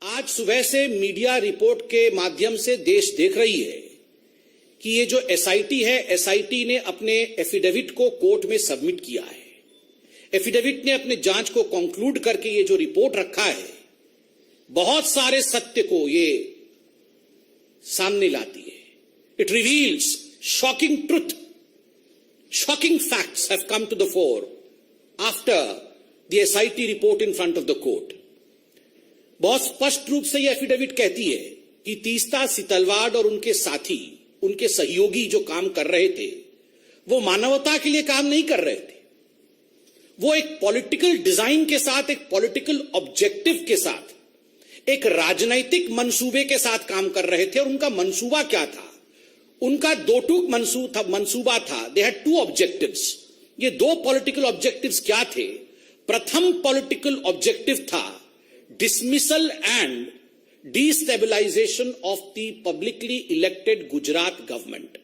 आज सुबह से मीडिया रिपोर्ट के माध्यम से देश देख रही है कि ये जो एसआईटी है, एसआईटी ने अपने एफिडेविट को कोर्ट में सबमिट किया है। एफिडेविट ने अपने जांच को कंक्लूड करके ये जो रिपोर्ट रखा है, बहुत सारे सत्य को ये सामने लाती है। It reveals shocking truth, shocking facts have come to the fore after the SIT report in front of the court. बहुत स्पष्ट रूप से यह एफिडेविट कहती है कि तीस्ता सितलवाड़ और उनके साथी, उनके सहयोगी जो काम कर रहे थे, वो मानवता के लिए काम नहीं कर रहे थे। वो एक पॉलिटिकल डिजाइन के साथ, एक पॉलिटिकल ऑब्जेक्टिव के साथ, एक राजनैतिक मंसूबे के साथ काम कर रहे थे। और उनका मंसूबा क्या था? उनका दो टूक मंसूबा था। They had to objectives. ये दो पॉलिटिकल ऑब्जेक्टिव्स क्या थे? प्रथम पॉलिटिकल ऑब्जेक्टिव था dismissal and destabilisation of the publicly elected Gujarat government.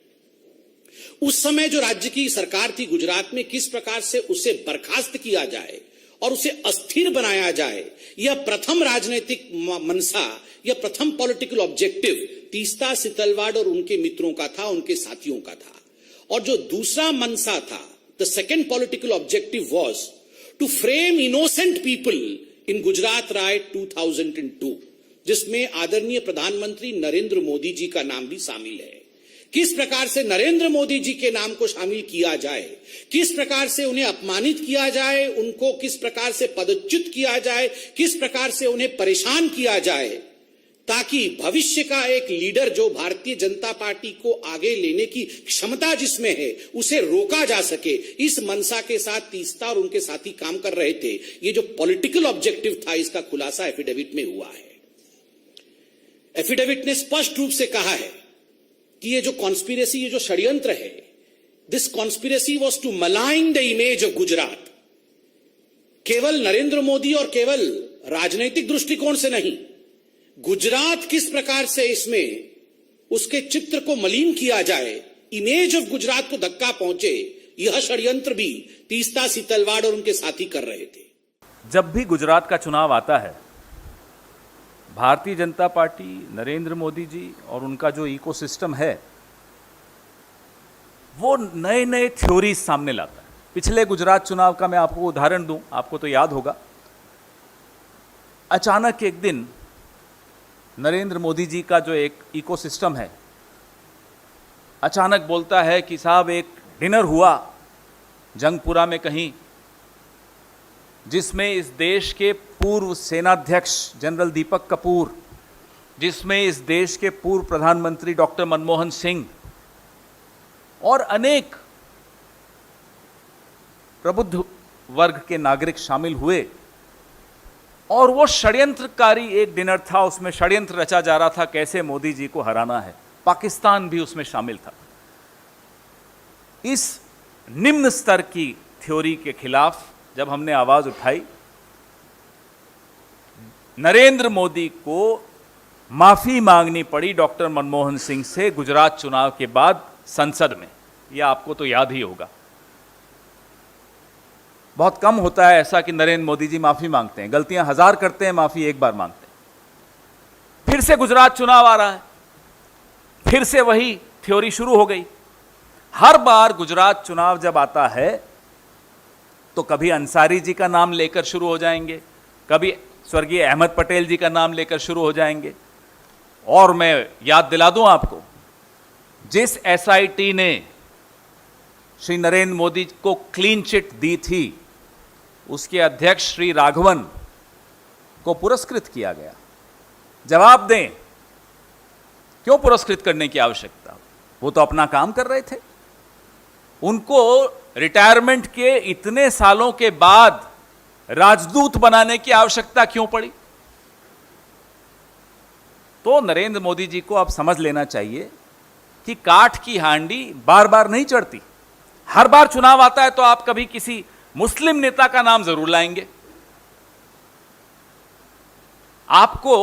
उस समय जो राज्य की सरकार थी गुजरात में, किस प्रकार से उसे बर्खास्त किया जाए और उसे अस्थिर बनाया जाए, यह प्रथम राजनीतिक मनसा, यह प्रथम पॉलिटिकल ऑब्जेक्टिव तीस्ता सितलवाड़ और उनके मित्रों का था, उनके साथियों का था। और जो दूसरा मनसा था, the second political objective was to frame innocent people in Gujarat right 2002, जिसमें आदरणीय प्रधानमंत्री नरेंद्र मोदी जी का नाम भी शामिल है। किस प्रकार से नरेंद्र मोदी जी के नाम को शामिल किया जाए, किस प्रकार से उन्हें अपमानित किया जाए, उनको किस प्रकार से पदच्युत किया जाए, किस प्रकार से उन्हें परेशान किया जाए, ताकि भविष्य का एक लीडर जो भारतीय जनता पार्टी को आगे लेने की क्षमता जिसमें है, उसे रोका जा सके। इस मनसा के साथ तीस्ता और उनके साथी काम कर रहे थे। ये जो पॉलिटिकल ऑब्जेक्टिव था, इसका खुलासा एफिडेविट में हुआ है। एफिडेविट ने स्पष्ट रूप से कहा है कि ये जो कॉन्स्पिरेसी, ये जो षड्यंत्र है, this conspiracy was to malign the image of Gujarat. केवल नरेंद्र मोदी और केवल राजनीतिक दृष्टिकोण से नहीं, गुजरात किस प्रकार से इसमें उसके चित्र को मलिन किया जाए, इमेज ऑफ गुजरात को धक्का पहुंचे, यह षड्यंत्र भी तीस्ता सितलवाड़ और उनके साथी कर रहे थे। जब भी गुजरात का चुनाव आता है, भारतीय जनता पार्टी, नरेंद्र मोदी जी और उनका जो इकोसिस्टम है, वो नए नए थ्योरीज सामने लाता है। पिछले गुजरात चुनाव का मैं आपको उदाहरण दूं, आपको तो याद होगा। अचानक एक दिन नरेंद्र मोदी जी का जो एक इकोसिस्टम है, अचानक बोलता है कि साहब एक डिनर हुआ जंगपुरा में कहीं, जिसमें इस देश के पूर्व सेनाध्यक्ष जनरल दीपक कपूर, जिसमें इस देश के पूर्व प्रधानमंत्री डॉक्टर मनमोहन सिंह और अनेक प्रबुद्ध वर्ग के नागरिक शामिल हुए। और वो षड्यंत्रकारी एक डिनर था, उसमें षड्यंत्र रचा जा रहा था कैसे मोदी जी को हराना है। पाकिस्तान भी उसमें शामिल था। इस निम्न स्तर की थ्योरी के खिलाफ जब हमने आवाज उठाई, नरेंद्र मोदी को माफी मांगनी पड़ी डॉक्टर मनमोहन सिंह से गुजरात चुनाव के बाद संसद में। यह आपको तो याद ही होगा। बहुत कम होता है ऐसा कि नरेंद्र मोदी जी माफी मांगते हैं। गलतियां हजार करते हैं, माफी एक बार मांगते हैं। फिर से गुजरात चुनाव आ रहा है, फिर से वही थ्योरी शुरू हो गई। हर बार गुजरात चुनाव जब आता है तो कभी अंसारी जी का नाम लेकर शुरू हो जाएंगे, कभी स्वर्गीय अहमद पटेल जी का नाम लेकर शुरू हो जाएंगे। और मैं याद दिला दूं आपको, जिस एसआईटी ने श्री नरेंद्र मोदी को क्लीन चिट दी थी, उसके अध्यक्ष श्री राघवन को पुरस्कृत किया गया। जवाब दें, क्यों पुरस्कृत करने की आवश्यकता? वो तो अपना काम कर रहे थे। उनको रिटायरमेंट के इतने सालों के बाद राजदूत बनाने की आवश्यकता क्यों पड़ी? तो नरेंद्र मोदी जी को अब समझ लेना चाहिए कि काठ की हांडी बार बार नहीं चढ़ती। हर बार चुनाव आता है तो आप कभी किसी मुस्लिम नेता का नाम जरूर लाएंगे। आपको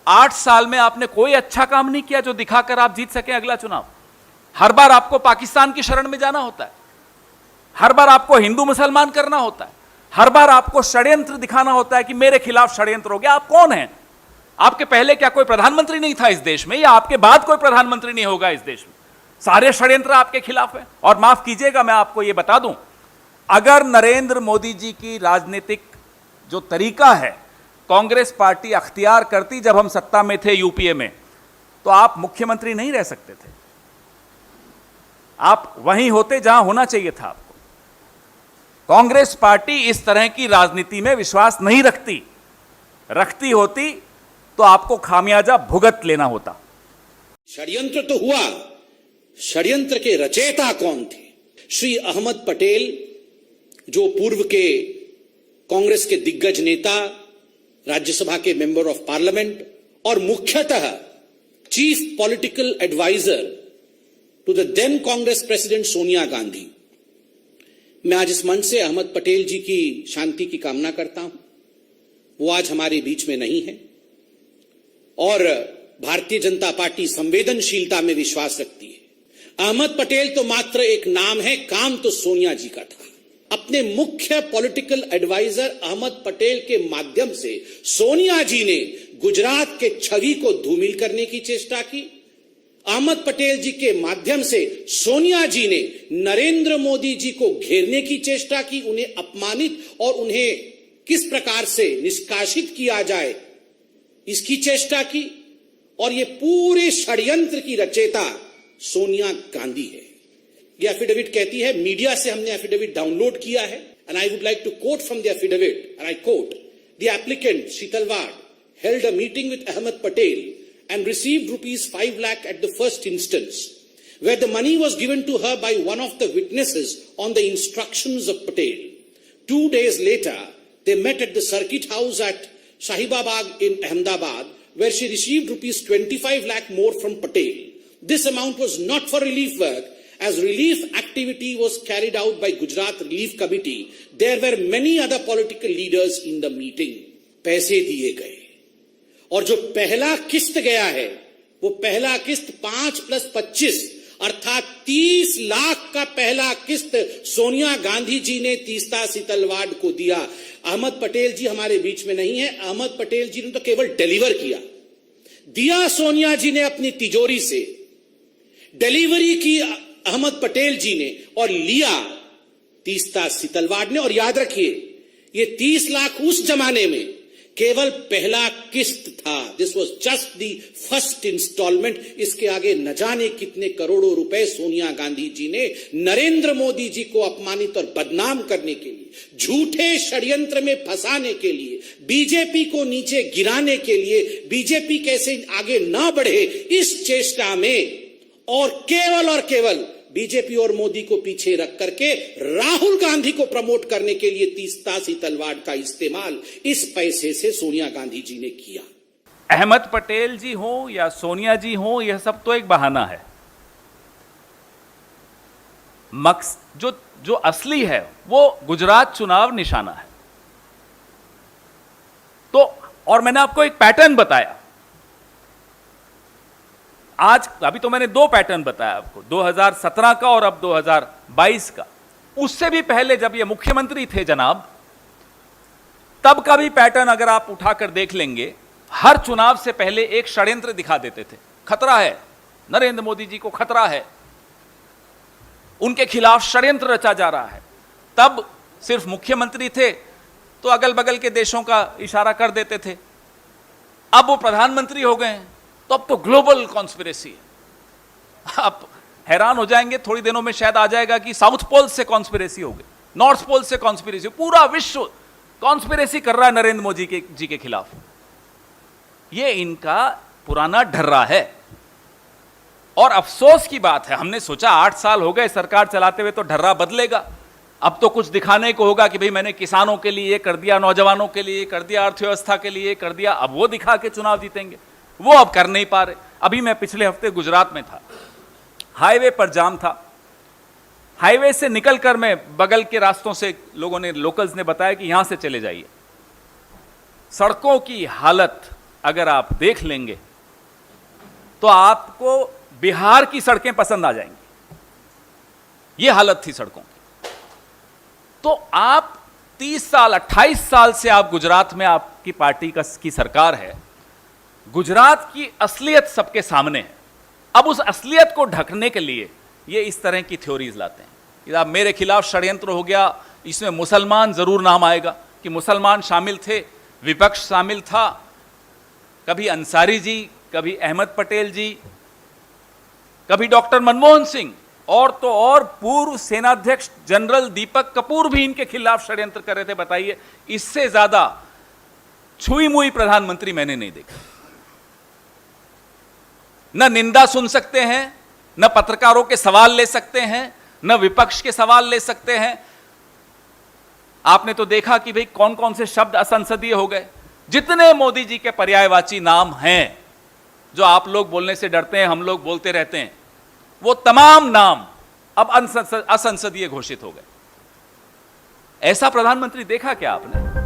8 साल में आपने कोई अच्छा काम नहीं किया जो दिखाकर आप जीत सके अगला चुनाव। हर बार आपको पाकिस्तान की शरण में जाना होता है, हर बार आपको हिंदू मुसलमान करना होता है, हर बार आपको षड्यंत्र दिखाना होता है कि मेरे खिलाफ षड्यंत्र हो गया। आप कौन हैं? आपके पहले क्या कोई प्रधानमंत्री नहीं था इस देश में, या आपके बाद कोई प्रधानमंत्री नहीं होगा इस देश में? सारे षड्यंत्र आपके खिलाफ है। और माफ कीजिएगा, मैं आपको यह बता दूं, अगर नरेंद्र मोदी जी की राजनीतिक जो तरीका है कांग्रेस पार्टी अख्तियार करती जब हम सत्ता में थे यूपीए में, तो आप मुख्यमंत्री नहीं रह सकते थे। आप वहीं होते जहां होना चाहिए था आपको। कांग्रेस पार्टी इस तरह की राजनीति में विश्वास नहीं रखती। रखती होती तो आपको खामियाजा भुगत लेना होता। षड्यंत्र तो हुआ, षड्यंत्र के रचयिता कौन थे? श्री अहमद पटेल, जो पूर्व के कांग्रेस के दिग्गज नेता, राज्यसभा के मेंबर ऑफ पार्लियामेंट और मुख्यतः chief political adviser to the then Congress president Sonia Gandhi. मैं आज इस मंच से अहमद पटेल जी की शांति की कामना करता हूं। वो आज हमारे बीच में नहीं है और भारतीय जनता पार्टी संवेदनशीलता में विश्वास रखती है। अहमद पटेल तो मात्र एक नाम है, काम तो सोनिया जी का था। अपने मुख्य पॉलिटिकल एडवाइजर अहमद पटेल के माध्यम से सोनिया जी ने गुजरात के छवि को धूमिल करने की चेष्टा की। अहमद पटेल जी के माध्यम से सोनिया जी ने नरेंद्र मोदी जी को घेरने की चेष्टा की, उन्हें अपमानित और उन्हें किस प्रकार से निष्कासित किया जाए इसकी चेष्टा की। और ये पूरे षड्यंत्र की रचयिता सोनिया गांधी है। ये एफिडेविट कहती है, मीडिया से हमने एफिडेविट डाउनलोड किया है, and I would like to quote from the affidavit, and I quote, the applicant Setalvad held a meeting with Ahmed Patel and received rupees 5 lakh at the first instance, where the money was given to her by one of the witnesses on the instructions of Patel. 2 days later, they met at the circuit house at Shahibabad in Ahmedabad, where she received rupees 25 lakh more from Patel. This amount was not for relief work, as relief activity was carried out by Gujarat Relief Committee. There were many other political leaders in the meeting. पैसे दिए गए और जो पहला किस्त गया है वो पहला किस्त 5 + 25 अर्थात 30 लाख का पहला किस्त सोनिया गांधी जी ने तीस्ता सीतलवाड़ को दिया। अहमद पटेल जी हमारे बीच में नहीं है। अहमद पटेल जी ने तो केवल डिलीवर किया, दिया सोनिया जी ने अपनी तिजोरी से, डिलीवरी की अहमद पटेल जी ने और लिया तीस्ता सीतलवाड़ ने। और याद रखिए, ये 30 लाख उस जमाने में केवल पहला किस्त था। This was just the first instalment. इसके आगे न जाने कितने करोड़ों रुपए सोनिया गांधी जी ने नरेंद्र मोदी जी को अपमानित और बदनाम करने के लिए, झूठे षड्यंत्र में फंसाने के लिए, बीजेपी को नीचे गिराने के लिए, बीजेपी कैसे आगे ना बढ़े इस चेष्टा में, और केवल बीजेपी और मोदी को पीछे रख करके राहुल गांधी को प्रमोट करने के लिए तीस्ता सीतलवाड़ का इस्तेमाल इस पैसे से सोनिया गांधी जी ने किया। अहमद पटेल जी हो या सोनिया जी हो, यह सब तो एक बहाना है। जो असली है वो गुजरात चुनाव निशाना है। तो और मैंने आपको एक पैटर्न बताया आज। अभी तो मैंने 2 पैटर्न बताया आपको, 2017 का और अब 2022 का। उससे भी पहले जब ये मुख्यमंत्री थे जनाब, तब का भी पैटर्न अगर आप उठाकर देख लेंगे, हर चुनाव से पहले एक षड्यंत्र दिखा देते थे। खतरा है, नरेंद्र मोदी जी को खतरा है, उनके खिलाफ षड्यंत्र रचा जा रहा है। तब सिर्फ मुख्यमंत्री थे तो अगल बगल के देशों का इशारा कर देते थे। अब वो प्रधानमंत्री हो गए हैं तो अब तो ग्लोबल कॉन्स्पिरेसी है। आप हैरान हो जाएंगे, थोड़ी दिनों में शायद आ जाएगा कि साउथ पोल से कॉन्स्पिरेसी हो गई, नॉर्थ पोल से कॉन्स्पिरेसी, पूरा विश्व कॉन्स्पिरेसी कर रहा है नरेंद्र मोदी जी के खिलाफ। ये इनका पुराना ढर्रा है। और अफसोस की बात है, हमने सोचा 8 साल हो गए सरकार चलाते हुए तो ढर्रा बदलेगा, अब तो कुछ दिखाने को होगा कि भाई मैंने किसानों के लिए ये कर दिया, नौजवानों के लिए कर दिया, अर्थव्यवस्था के लिए कर दिया। अब वो दिखा के चुनाव जीतेंगे, वो अब कर नहीं पा रहे। अभी मैं पिछले हफ्ते गुजरात में था, हाईवे पर जाम था। हाईवे से निकलकर मैं बगल के रास्तों से लोगों ने, लोकल्स ने बताया कि यहां से चले जाइए। सड़कों की हालत अगर आप देख लेंगे तो आपको बिहार की सड़कें पसंद आ जाएंगी। ये हालत थी सड़कों की। तो आप 30 साल 28 साल से आप गुजरात में, आपकी पार्टी की सरकार है, गुजरात की असलियत सबके सामने है। अब उस असलियत को ढकने के लिए ये इस तरह की थ्योरीज लाते हैं कि अब मेरे खिलाफ षड्यंत्र हो गया, इसमें मुसलमान जरूर नाम आएगा कि मुसलमान शामिल थे, विपक्ष शामिल था, कभी अंसारी जी, कभी अहमद पटेल जी, कभी डॉक्टर मनमोहन सिंह, और तो और पूर्व सेनाध्यक्ष जनरल दीपक कपूर भी इनके खिलाफ षड्यंत्र कर रहे थे। बताइए, इससे ज्यादा छुई मुई प्रधानमंत्री मैंने नहीं देखा। न निंदा सुन सकते हैं, न पत्रकारों के सवाल ले सकते हैं, न विपक्ष के सवाल ले सकते हैं। आपने तो देखा कि भाई कौन कौन से शब्द असंसदीय हो गए। जितने मोदी जी के पर्यायवाची नाम हैं, जो आप लोग बोलने से डरते हैं, हम लोग बोलते रहते हैं, वो तमाम नाम अब असंसदीय घोषित हो गए। ऐसा प्रधानमंत्री देखा क्या आपने?